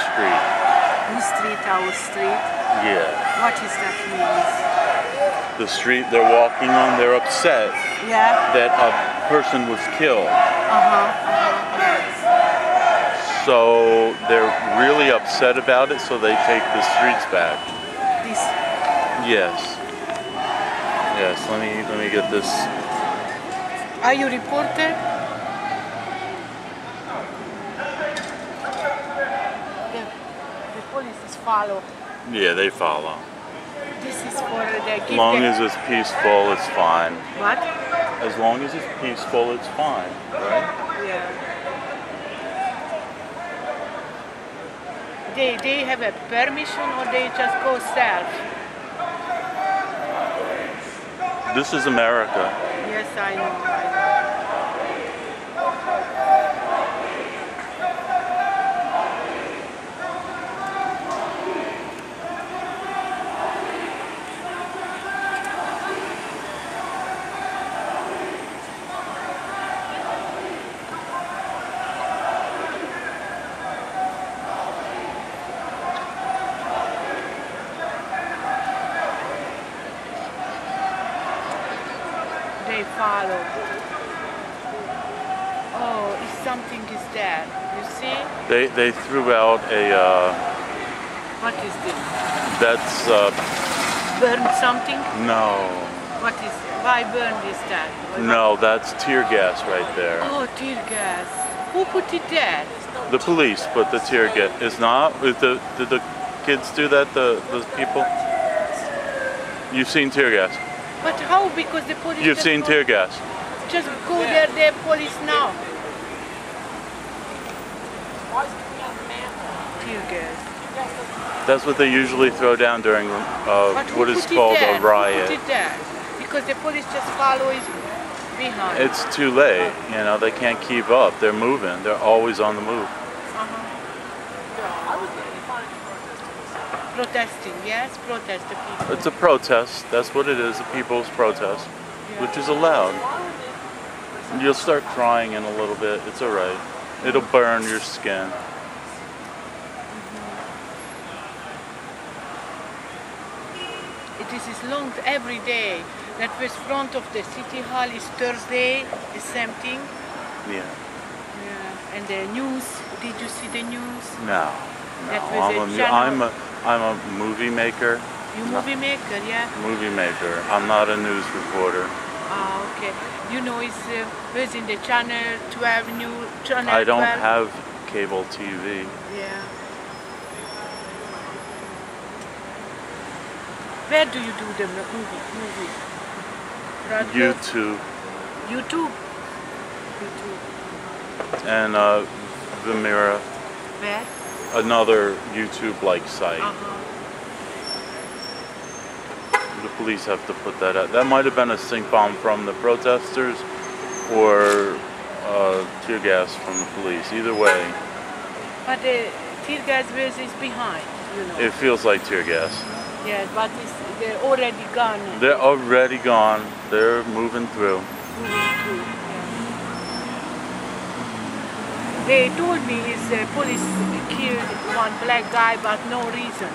street. Whose street? Our street? Yeah. What is that means? The street they're walking on, they're upset Yeah? that a person was killed. Yes. So they're really upset about it, so they take the streets back. This. Yes. Yes, let me get this. Are you reporter? The police is follow. Yeah, they follow. This is for the As long as it's peaceful, it's fine. What? As long as it's peaceful, it's fine, right? Yeah. They have a permission or they just go self? This is America. Yes, I know. They follow. Oh, if something is there, you see? They threw out a. What is this? That's Burn something? no. What is? Why burn this that? No, that's tear gas right there. Oh, tear gas. Who put it there? The police put the tear gas. It's not. Did the kids do that? The people. You've seen tear gas. But how? Because the police. You've seen tear gas. Just go there, the police now. Tear gas. That's what they usually throw down during But who what is put it called there? a Who riot. put it there? Because the police just follow it behind. It's too late. You know, they can't keep up. They're moving. They're always on the move. Protesting, yes? Protest the people. It's a protest. That's what it is, a people's protest, which is allowed. You'll start crying in a little bit. It's all right. It'll burn your skin. It is long every day. That was front of the city hall is Thursday, the same thing. Yeah. Yeah. And the news, did you see the news? No. That was a No. channel. I'm a movie maker. You movie maker, yeah? Movie maker. I'm not a news reporter. Ah, okay. You know, it's was in the channel 12 new channel. I don't 12. have cable TV. Yeah. Where do you do the movie? Broadcast? YouTube YouTube. YouTube. and Vimera, Where? another YouTube-like site. The police have to put that out. That might have been a stink bomb from the protesters or tear gas from the police. Either way. But the tear gas is behind, you know. It feels like tear gas. Yes, but they're already gone. They're already gone. They're moving through. Moving through, yeah. They told me police killed one black guy, but no reason.